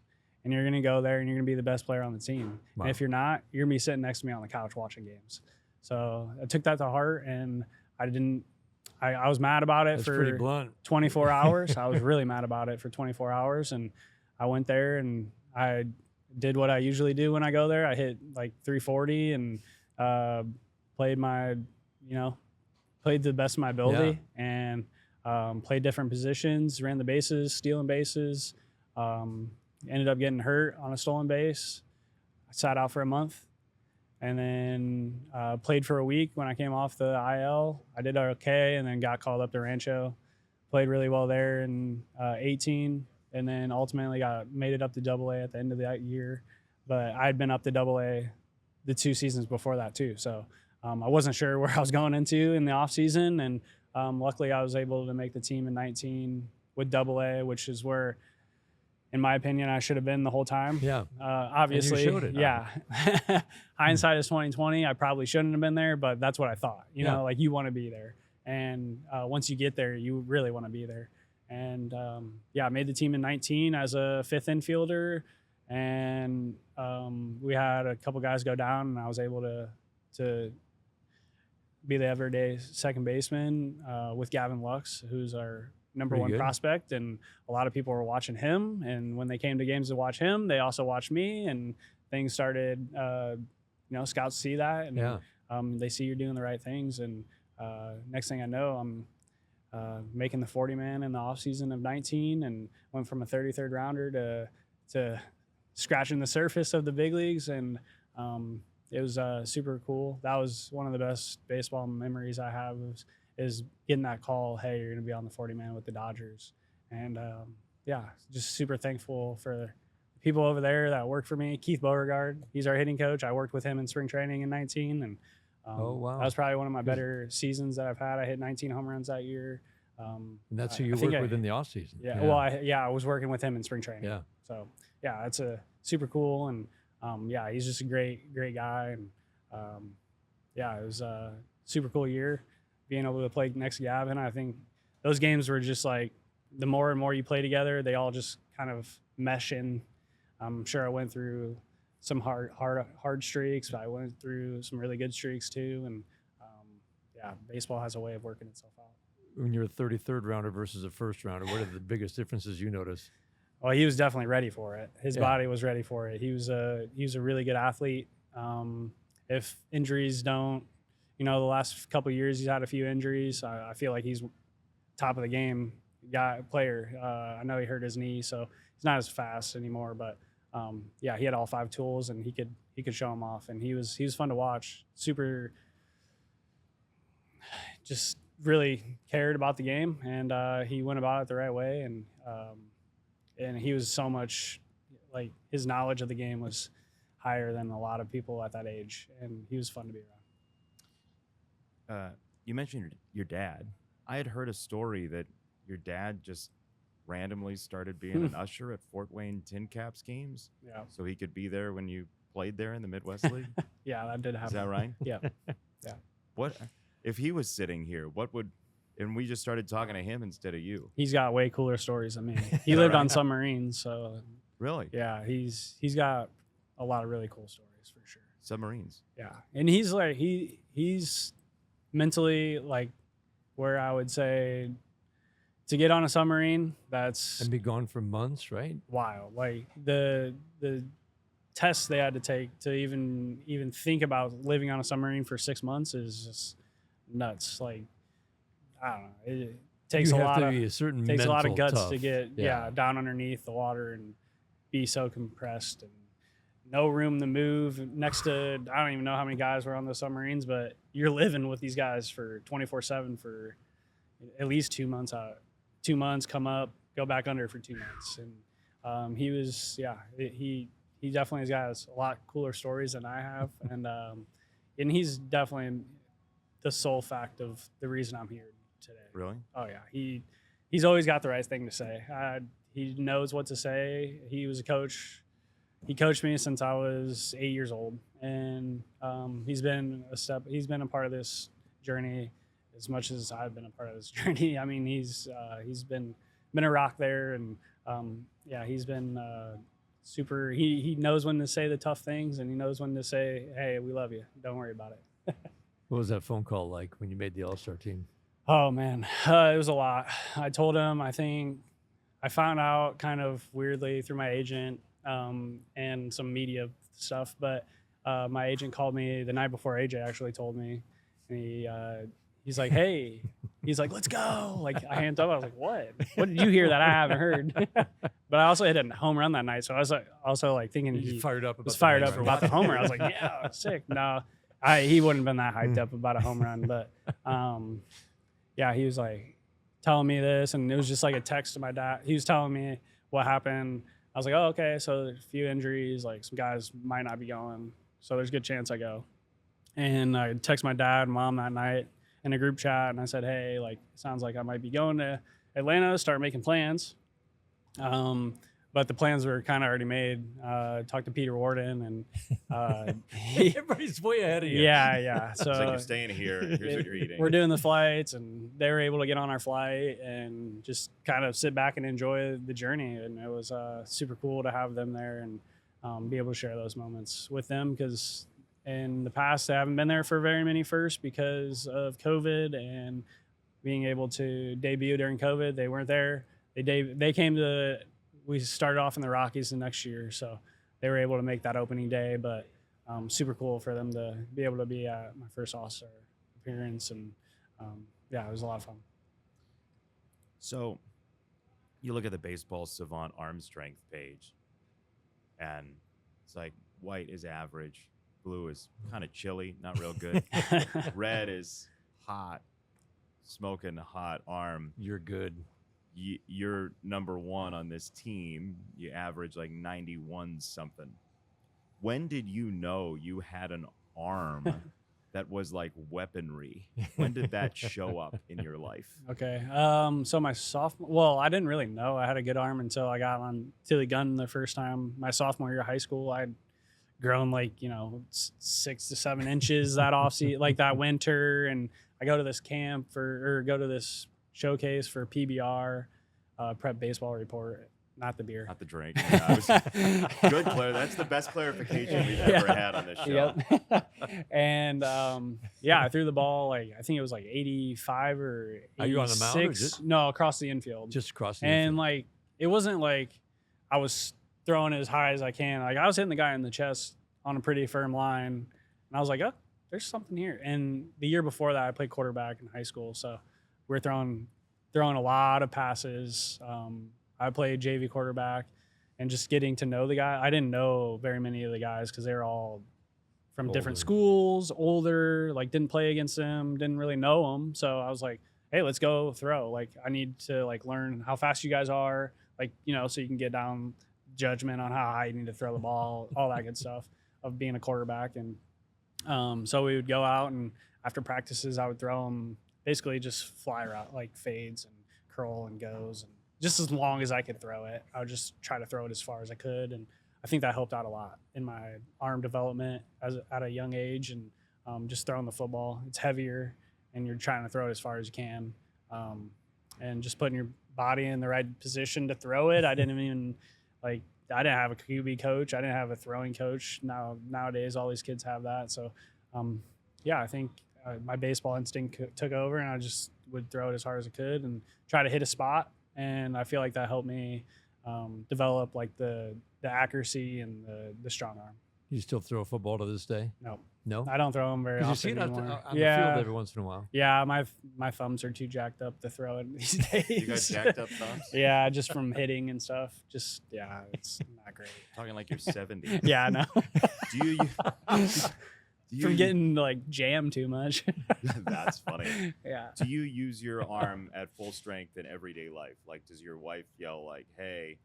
and you're going to go there and you're going to be the best player on the team.
Wow.
And if you're not, you're going to be sitting next to me on the couch watching games." So I took that to heart, and I was mad about it. That's for
pretty blunt.
24 hours. I was really mad about it for 24 hours. And I went there and I did what I usually do when I go there. I hit like 340 and played the best of my ability, and played different positions, ran the bases, stealing bases, ended up getting hurt on a stolen base. I sat out for a month, and then played for a week when I came off the IL. I did okay, and then got called up to Rancho. Played really well there in 18, and then ultimately made it up to AA at the end of that year. But I had been up to AA the 2 seasons before that too. So I wasn't sure where I was going into in the offseason, and luckily I was able to make the team in 19 with AA, which is where, in my opinion, I should have been the whole time.
Yeah.
Obviously,
and you showed it.
Yeah. Hindsight is 20/20. I probably shouldn't have been there, but that's what I thought. You know, like, you want to be there. And once you get there, you really want to be there. And I made the team in 19 as a 5th infielder. And we had a couple guys go down, and I was able to be the everyday second baseman with Gavin Lux, who's our number one prospect, and a lot of people were watching him. And when they came to games to watch him, they also watched me, and things started, scouts see that, and they see you're doing the right things. And next thing I know, I'm making the 40-man in the offseason of 19, and went from a 33rd rounder to scratching the surface of the big leagues. And it was super cool. That was one of the best baseball memories I have, is getting that call, "Hey, you're going to be on the 40-man with the Dodgers." And just super thankful for people over there that work for me. Keith Beauregard, he's our hitting coach. I worked with him in spring training in 19, and
oh, wow.
that was probably one of my better seasons that I've had. I hit 19 home runs that year.
And that's who you work with in the offseason.
Yeah. Well, I was working with him in spring training.
Yeah.
So it's a super cool, and he's just a great guy. And it was a super cool year being able to play next to Gavin. I think those games were just like, the more and more you play together, they all just kind of mesh in. I'm sure I went through some hard streaks, but I went through some really good streaks too. And baseball has a way of working itself out.
When you're a 33rd rounder versus a first rounder, what are the biggest differences you notice?
Well, he was definitely ready for it. His body was ready for it. He was a really good athlete. If injuries don't, the last couple of years he's had a few injuries. I feel like he's top of the game player. I know he hurt his knee, so he's not as fast anymore. But he had all 5 tools, and he could show them off. And he was fun to watch. Super, just really cared about the game, and he went about it the right way. And he was so much, like, his knowledge of the game was higher than a lot of people at that age, and he was fun to be around.
You mentioned your dad. I had heard a story that your dad just randomly started being an usher at Fort Wayne Tin Caps games.
Yeah.
So he could be there when you played there in the Midwest League.
Yeah, that did happen.
Is that right?
Yeah. Yeah.
What if he was sitting here? And we just started talking to him instead of you?
He's got way cooler stories than me. He lived on submarines, so
Really?
Yeah, he's got a lot of really cool stories for sure.
Submarines.
Yeah, and he's like he's mentally like where I would say to get on a submarine, that's
And be gone for months, right?
wild. Like the tests they had to take to even think about living on a submarine for 6 months is just nuts. Like I don't know. It takes
You
a
have
lot
to
of
be a certain
takes a lot of
mental
guts
tough.
to get down underneath the water and be so compressed and no room to move. Next to I don't even know how many guys were on the submarines, but you're living with these guys for 24/7 for at least 2 months out. 2 months, come up, go back under for 2 months, and he definitely has got a lot cooler stories than I have, and he's definitely the sole fact of the reason I'm here today.
Really?
Oh yeah, he's always got the right thing to say. He knows what to say. He was a coach. He coached me since I was 8 years old, and he's been a part of this journey as much as I've been a part of this journey. I mean, he's been a rock there, and he's been super. He knows when to say the tough things, and he knows when to say, "Hey, we love you. Don't worry about it."
What was that phone call like when you made the All-Star team?
Oh man, it was a lot. I told him. I think I found out kind of weirdly through my agent and some media stuff, but my agent called me the night before AJ actually told me, and he's like, "Hey," he's like, "Let's go!" Like I handed up. I was like, "What? What did you hear that I haven't heard?" But I also hit a home run that night, so I was like, also like thinking
You fired up about
was
the
fired
home
up
run.
about the homer. I was like, "Yeah, sick." No, he wouldn't have been that hyped up about a home run, but he was like telling me this, and it was just like a text to my dad. He was telling me what happened. I was like, "Oh, okay." So there's a few injuries, like some guys might not be going, so there's a good chance I go. And I text my dad and mom that night in a group chat, and I said, "Hey, like, it sounds like I might be going to Atlanta, start making plans." But the plans were kind of already made. Talked to Peter Warden, and
Everybody's way ahead of you.
yeah.
It's like
So
you're staying here. Here's what you're eating.
we're doing the flights, and they were able to get on our flight and just kind of sit back and enjoy the journey. And it was super cool to have them there and be able to share those moments with them, because in the past, I haven't been there for very many firsts because of COVID and being able to debut during COVID. They weren't there. They came to. We started off in the Rockies the next year, so they were able to make that opening day. But super cool for them to be able to be at my first All-Star appearance, and it was a lot of fun.
So, you look at the baseball savant arm strength page, and it's like white is average, blue is kind of chilly, not real good, red is hot, smoking hot arm.
You're good.
You're number one on this team. You average like 91 something. When did you know you had an arm that was like weaponry? When did that show up in your life?
Okay. So my I didn't really know I had a good arm until I got on to the gun the first time. My sophomore year of high school, I'd grown 6 to 7 inches that offseason, like that winter. And I go to this camp go to this showcase for PBR, Prep Baseball Report, not the beer.
Not the drink. Yeah, good, Claire. That's the best clarification we've ever had on this show.
Yep. And I threw the ball I think it was 85 or 86.
Are you on the mound or just?
No, across the infield.
Just across the
And
infield.
it wasn't like I was throwing as high as I can. Like I was hitting the guy in the chest on a pretty firm line, and I was like, "Oh, there's something here." And the year before that, I played quarterback in high school, so we're throwing a lot of passes. I played JV quarterback, and just getting to know the guy. I didn't know very many of the guys because they were all from different
Older.
schools, older, didn't play against them, didn't really know them. So I was like, "Hey, let's go throw. I need to learn how fast you guys are, so you can get down judgment on how high you need to throw the ball, all that good stuff of being a quarterback." And so we would go out, and after practices, I would throw them basically just fly route, fades and curl and goes, and just as long as I could throw it, I would just try to throw it as far as I could. And I think that helped out a lot in my arm development at a young age, and just throwing the football. It's heavier, and you're trying to throw it as far as you can, and just putting your body in the right position to throw it. I didn't even I didn't have a QB coach. I didn't have a throwing coach. Nowadays, all these kids have that. So, yeah, I think my baseball instinct took over, and I just would throw it as hard as I could and try to hit a spot. And I feel like that helped me develop like the accuracy and the strong arm.
You still throw a football to this day?
No,
No?
I don't throw them very
'Cause
often
you see it
anymore.
on the field every once in a while.
Yeah, my thumbs are too jacked up to throw it these days.
You got jacked up thumbs?
Yeah, just from hitting and stuff. Just it's not great.
Talking like you're 70.
Yeah, I know.
Do you
From getting like jammed too much.
That's funny.
Yeah.
Do you use your arm at full strength in everyday life? Like, does your wife yell like, "Hey,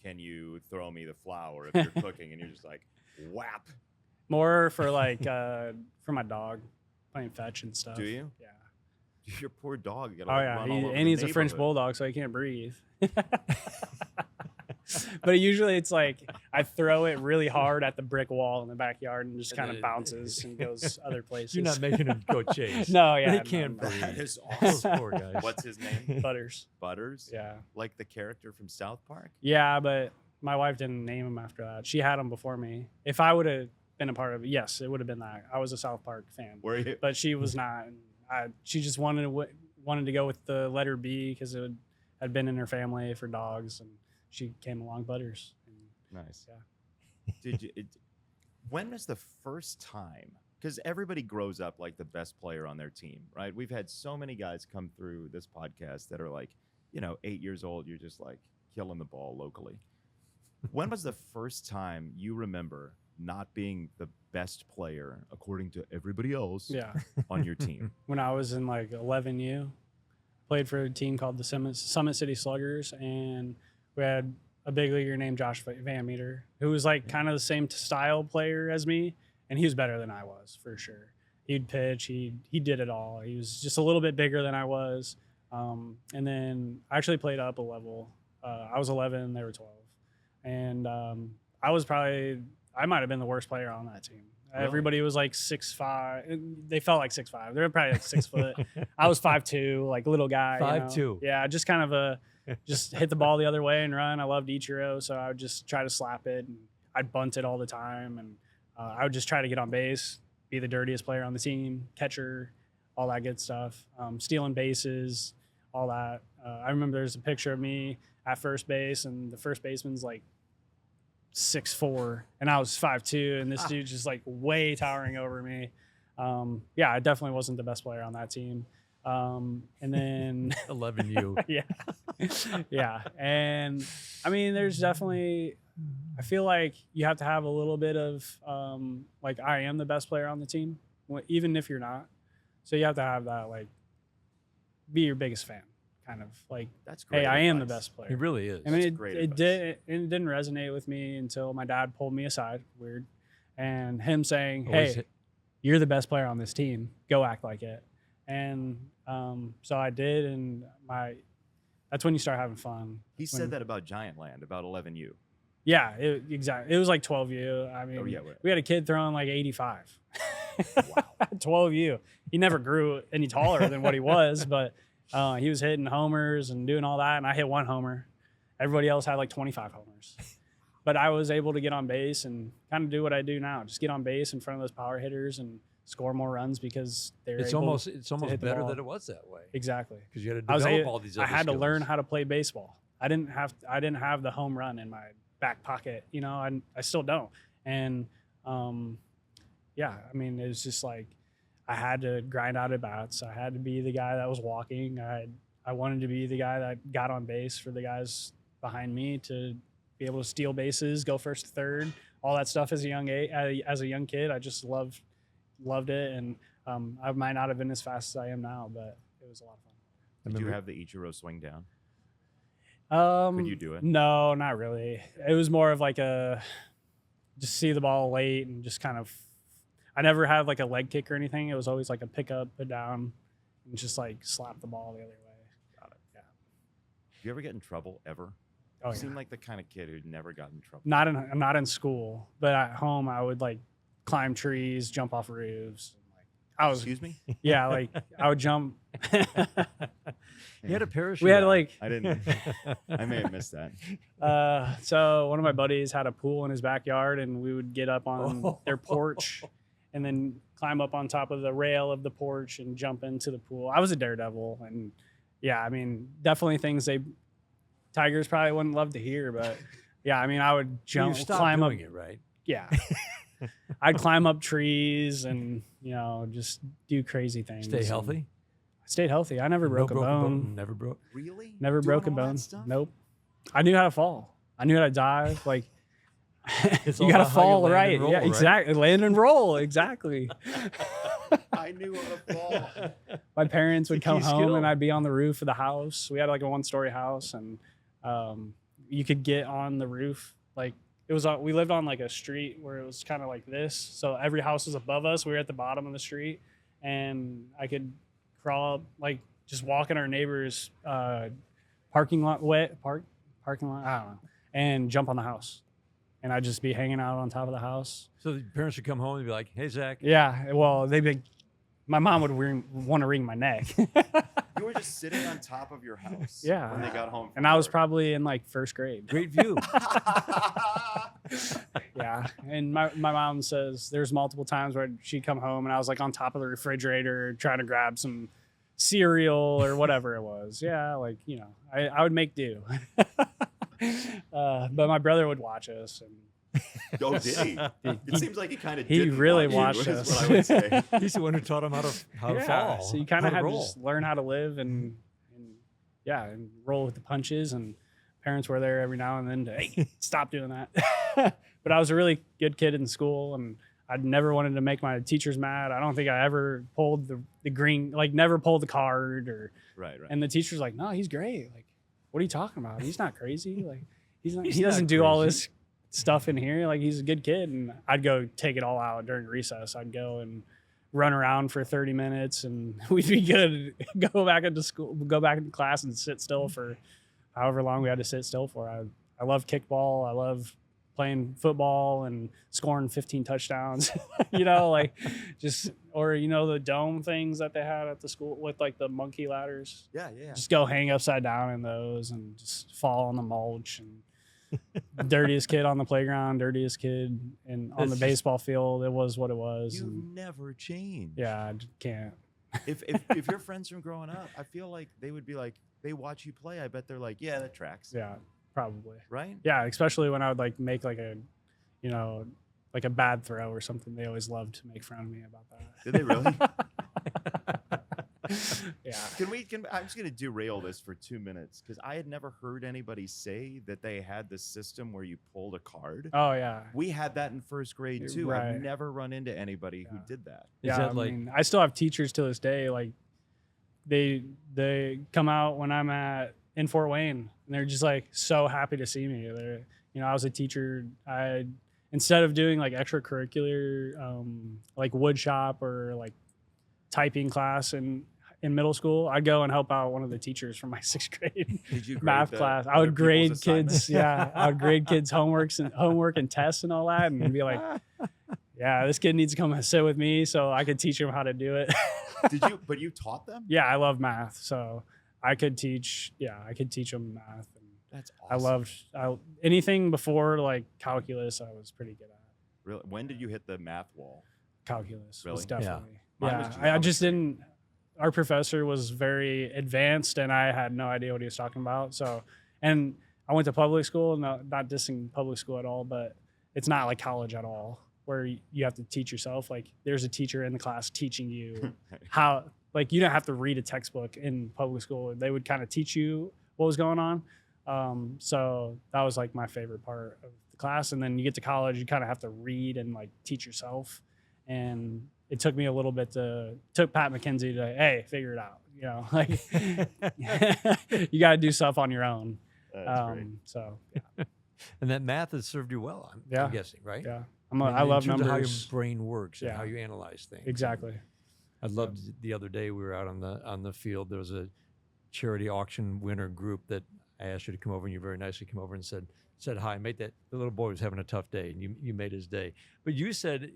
can you throw me the flour if you're cooking?" And you're just like, whap.
More for like for my dog playing fetch and stuff.
Do you?
Yeah.
Your poor dog. You gotta,
Oh
like,
yeah,
run all over
and
the
he's a French
neighborhood.
bulldog, so he can't breathe. But usually it's like I throw it really hard at the brick wall in the backyard and just
And
kind
then
of
it-
bounces and goes other places.
You're not making him go chase.
No, yeah,
He
no,
can't
no.
breathe.
That is
Those
awesome.
poor guys.
What's his name?
Butters.
Butters?
Yeah.
Like the character from South Park?
Yeah, but my wife didn't name him after that. She had him before me. If I would have been a part of it, yes, it would have been that. I was a South Park fan,
Were you?
but she was not. She just wanted to go with the letter B because had been in her family for dogs, and she came along Butters. And
Nice.
Yeah.
Did you? When was the first time? Because everybody grows up like the best player on their team, right? We've had so many guys come through this podcast that are like, 8 years old. You're just like killing the ball locally. When was the first time you remember not being the best player according to everybody else
Yeah.
on your team?
When I was in like 11U, played for a team called the Summit City Sluggers, and we had a big leaguer named Josh Van Meter, who was like kind of the same style player as me, and he was better than I was for sure. He'd pitch, he did it all. He was just a little bit bigger than I was, and then I actually played up a level. I was 11, they were 12, and I might have been the worst player on that team.
Really?
Everybody was like 6'5". They felt like 6'5". They were probably like 6 foot. I was 5'2", like little guy.
5'2".
Yeah, just kind of just hit the ball the other way and run. I loved Ichiro, so I would just try to slap it. And I'd bunt it all the time, and I would just try to get on base, be the dirtiest player on the team, catcher, all that good stuff, stealing bases, all that. I remember there's a picture of me at first base, and the first baseman's like 6'4", and I was 5'2", and this dude's just like way towering over me. Yeah, I definitely wasn't the best player on that team. And then
11U.
yeah. And I mean, there's definitely, I feel like you have to have a little bit of like, I am the best player on the team, even if you're not. So you have to have that, like, be your biggest fan, kind of like,
That's great.
hey, I am the
advice.
best player.
He really is.
I mean,
great
it didn't resonate with me until my dad pulled me aside, weird, and him saying,
Always
"Hey, you're the best player on this team. Go act like it." And so I did, and that's when you start having fun.
He said that about Giant Land, about 11U.
Yeah, exactly. It was like 12U. I mean,
Oh, yeah, right.
we had a kid throwing like 85.
Wow.
12U. He never grew any taller than what he was, but he was hitting homers and doing all that, and I hit 1 homer. Everybody else had like 25 homers. But I was able to get on base and kind of do what I do now, just get on base in front of those power hitters and score more runs because they're
It's
able
almost
hit the
better
ball.
that it was that way.
Exactly.
Because you had to
I was
develop all these other
I had to
skills.
learn how to play baseball. I didn't have the home run in my back pocket. I still don't. And yeah, I mean, it was just like I had to grind out at bats. I had to be the guy that was walking. I wanted to be the guy that got on base for the guys behind me to be able to steal bases, go first to third, all that stuff as a young kid. I just loved it, and I might not have been as fast as I am now, but it was a lot of fun.
Did you have the Ichiro swing down?
Could
you do it?
No, not really. It was more of like just see the ball late and just kind of. I never had like a leg kick or anything. It was always like a pick up, put down, and just like slap the ball the other way.
Got it.
Yeah.
Do you ever get in trouble ever?
Oh,
You
yeah.
seem like the kind of kid who never got in trouble.
Not in school, but at home I would like climb trees, jump off roofs, and like I was,
Excuse me?
yeah, like I would jump.
You had a parachute.
We had
on.
like,
I didn't. I may have missed that.
so one of my buddies had a pool in his backyard, and we would get up on their porch and then climb up on top of the rail of the porch and jump into the pool. I was a daredevil, and yeah, I mean, definitely things tigers probably wouldn't love to hear, but yeah, I mean, I would
You
jump,
stopped
climb up.
doing it, right?
Yeah. I'd climb up trees and, just do crazy things.
Stay healthy.
I stayed healthy. I never broke a
broken
bone.
Never broke.
Really?
Never
Doing
broke a
all that
bone.
stuff?
Nope. I knew how to fall. I knew how to dive. Like,
It's
you
all
got to
about how you
fall
land
right.
and roll,
Yeah,
right?
exactly. Land and roll. Exactly.
I knew how to fall.
My parents would
It's a
come
key
home
skill.
and I'd be on the roof of the house. We had like a 1-story house, and you could get on the roof. Like, we lived on like a street where it was kind of like this. So every house was above us. We were at the bottom of the street, and I could crawl up, like just walk in our neighbor's parking lot, parking lot, I don't know, and jump on the house. And I'd just be hanging out on top of the house.
So the parents would come home and be like, "Hey, Zach."
Yeah, well, my mom would want to wring my neck.
You were just sitting on top of your house.
Yeah.
When they got home.
And I was probably in like 1st grade.
Great view.
Yeah. And my mom says there's multiple times where she'd come home and I was like on top of the refrigerator trying to grab some cereal or whatever it was. Yeah, like, I would make do. But my brother would watch us, and
Oh, did he? It seems like he kind of
he
did.
really
watch
watched
you,
us.
is what I would say.
He's the one who taught him how to fall.
So you kind of
how
had to
roll.
just learn how to live and roll with the punches, and parents were there every now and then to, hey, stop doing that. But I was a really good kid in school, and I'd never wanted to make my teachers mad. I don't think I ever pulled the green, like never pulled the card
Right.
and the teacher's like, no, he's great. Like, what are you talking about? He's not crazy. Like,
He's
he doesn't
not
do all
crazy.
this stuff in here. Like, he's a good kid. And I'd go take it all out during recess. I'd go and run around for 30 minutes, and we'd be good. Go back into school, go back into class and sit still for however long we had to sit still for. I love kickball. I love playing football and scoring 15 touchdowns, like or the dome things that they had at the school with like the monkey ladders.
Yeah.
Just go hang upside down in those and just fall on the mulch. And dirtiest kid on the playground, dirtiest kid on the
It's just-
baseball field. It was what it was.
You
And
never change.
yeah, I can't.
If your friends from growing up, I feel like they would be like, they watch you play. I bet they're like, yeah, that tracks.
Yeah, probably.
Right?
Yeah, especially when I would like make like a, like a bad throw or something. They always loved to make fun of me about that.
Did they really?
Yeah.
I'm just going to derail this for 2 minutes because I had never heard anybody say that they had the system where you pulled a card.
Oh yeah.
We had that in 1st grade too.
Right.
I've never run into anybody who did that.
Is
Yeah,
that
I still have teachers to this day. Like they come out when I'm in Fort Wayne, and they're just like so happy to see me. I was a teacher. Instead of doing like extracurricular, like wood shop or like typing class in middle school, I'd go and help out one of the teachers from my 6th grade
Did you grade
math
the
class. I
other
would grade
people's
kids.
assignments?
Yeah, I would grade kids' homework and tests and all that, and be like, yeah, this kid needs to come and sit with me so I could teach him how to do it.
But you taught them?
Yeah, I love math, so I could teach them math. And
That's
I
awesome.
loved anything before like calculus. I was pretty good at
Really? When did you hit the math wall?
calculus.
Really?
Was definitely.
Mine was
I just
geometry.
didn't. Our professor was very advanced, and I had no idea what he was talking about. So, and I went to public school. Not dissing public school at all, but it's not like college at all, where you have to teach yourself. Like, there's a teacher in the class teaching you how. Like, you don't have to read a textbook in public school. They would kind of teach you what was going on. So that was like my favorite part of the class. And then you get to college, you kind of have to read and like teach yourself. And it took me a little bit took Pat McKenzie to, hey, figure it out. Like you got to do stuff on your own.
That's great.
So
And that math has served you well, I'm
Yeah.
guessing, right?
yeah,
I
I love
in terms of how your
numbers.
brain works and
Yeah.
how you analyze things.
Exactly.
I loved the other day we were out on the field. There was a charity auction winner group that I asked you to come over, and you very nicely came over and said hi. Made that the little boy was having a tough day, and you made his day. But you said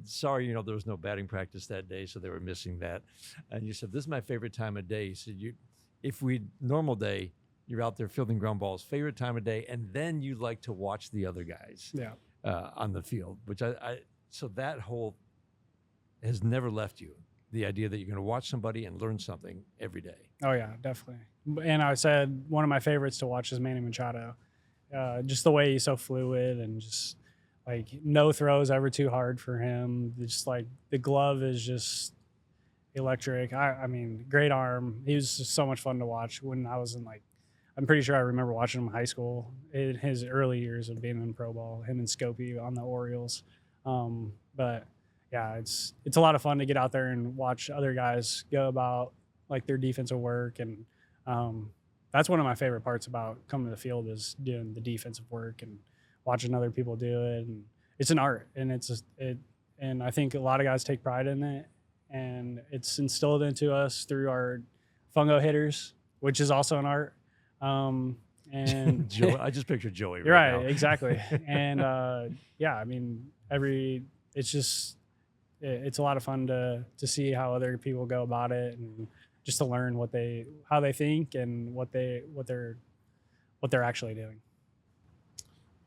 sorry, there was no batting practice that day, so they were missing that. And you said this is my favorite time of day. You said if we normal day, you're out there fielding ground balls, favorite time of day, and then you like to watch the other guys on the field, which so that whole has never left you. The idea that you're going to watch somebody and learn something every day.
Oh yeah, definitely. And I said one of my favorites to watch is Manny Machado. Just the way he's so fluid and just like no throws ever too hard for him. Just like the glove is just electric. I mean, great arm. He was just so much fun to watch when I was in I'm pretty sure I remember watching him in high school in his early years of being in pro ball, him and Scopey on the Orioles. But yeah, it's a lot of fun to get out there and watch other guys go about like their defensive work. And that's one of my favorite parts about coming to the field is doing the defensive work and watching other people do it. And it's an art, and and I think a lot of guys take pride in it, and it's instilled into us through our fungo hitters, which is also an art. And
Joey, I just pictured Joey.
Right
now.
Exactly. And yeah, I mean, it's a lot of fun to see how other people go about it, and just to learn how they think and what they're actually doing.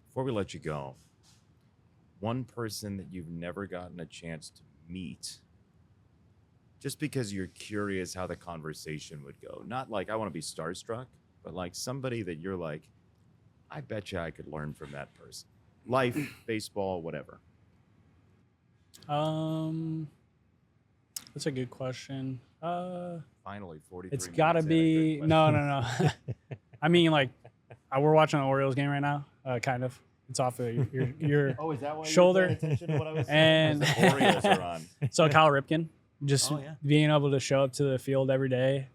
Before we let you go, one person that you've never gotten a chance to meet, just because you're curious how the conversation would go. Not like I want to be starstruck, but like somebody that you're like, I bet you I could learn from that person. Life, baseball, whatever.
That's a good question.
Finally, 43
It's got to
minutes in, a
be
good
no. I mean, we're watching an Orioles game right now. Kind of. It's off of your
Oh, is that why
shoulder.
you were paying attention to what I was
And
saying? The Orioles are on.
So Kyle Ripken, just being able to show up to the field every day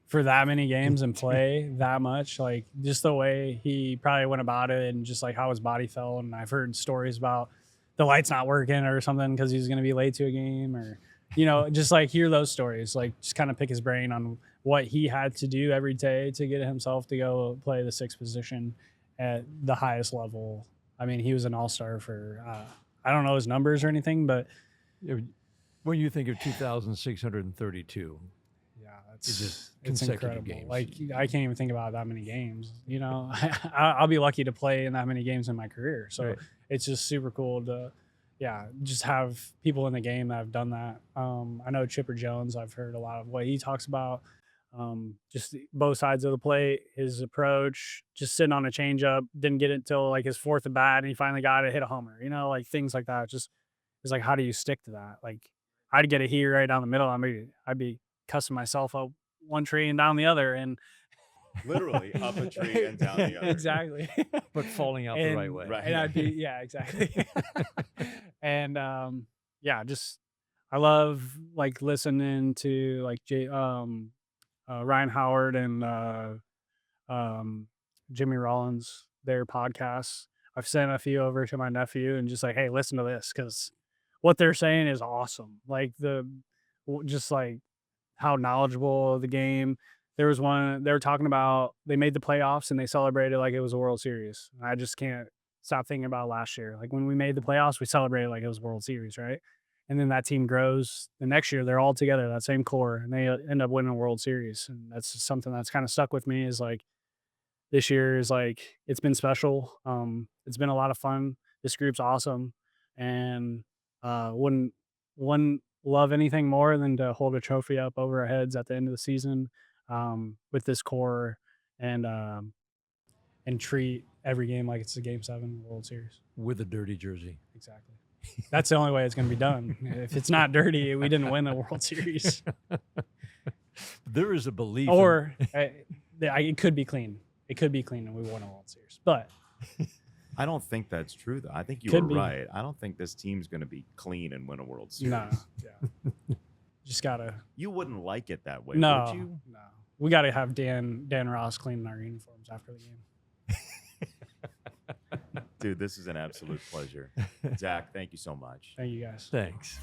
for that many games and play that much, like just the way he probably went about it and just like how his body felt. And I've heard stories about the lights not working or something because he's going to be late to a game, or, just like hear those stories, like just kind of pick his brain on what he had to do every day to get himself to go play the sixth position at the highest level. I mean, he was an all-star for, I don't know his numbers or anything, but
when you think of 2,632,
it's
just
it's
consecutive
incredible.
games.
Like I can't even think about that many games. I'll be lucky to play in that many games in my career. So
Right.
It's just super cool to, just have people in the game that have done that. I know Chipper Jones. I've heard a lot of what he talks about. Just both sides of the plate, his approach, just sitting on a changeup, didn't get it until like his fourth at bat, and he finally got it, hit a homer. Like things like that. Just it's like, how do you stick to that? Like I'd get a heat right down the middle. I'd be cussing myself up one tree and down the other, and
Literally up a tree and down the other.
exactly.
but falling out the right way.
Right.
And I'd be exactly. And just I love like listening to like Ryan Howard and Jimmy Rollins, their podcasts. I've sent a few over to my nephew and just like, hey, listen to this, because what they're saying is awesome. Like just like how knowledgeable of the game. There was one they were talking about, they made the playoffs and they celebrated like it was a World Series. I just can't stop thinking about last year. Like when we made the playoffs, we celebrated like it was World Series, right? And then that team grows. The next year, they're all together, that same core, and they end up winning a World Series. And that's just something that's kind of stuck with me, is like this year is like, it's been special. It's been a lot of fun. This group's awesome. And wouldn't love anything more than to hold a trophy up over our heads at the end of the season with this core, and treat every game like it's a Game 7 World Series.
With a dirty jersey.
Exactly. That's the only way it's going to be done. If it's not dirty, we didn't win the World Series.
There is a belief.
Or it could be clean. It could be clean and we won a World Series. But
I don't think that's true, though. I think you
Could
were
be.
right. I don't think this team's going to be clean and win a World Series.
no. Yeah. Just got to.
You wouldn't like it that way,
No.
would you?
No. We got to have Dan Ross cleaning our uniforms after the game.
Dude, this is an absolute pleasure. Zach, thank you so much.
Thank you guys.
Thanks.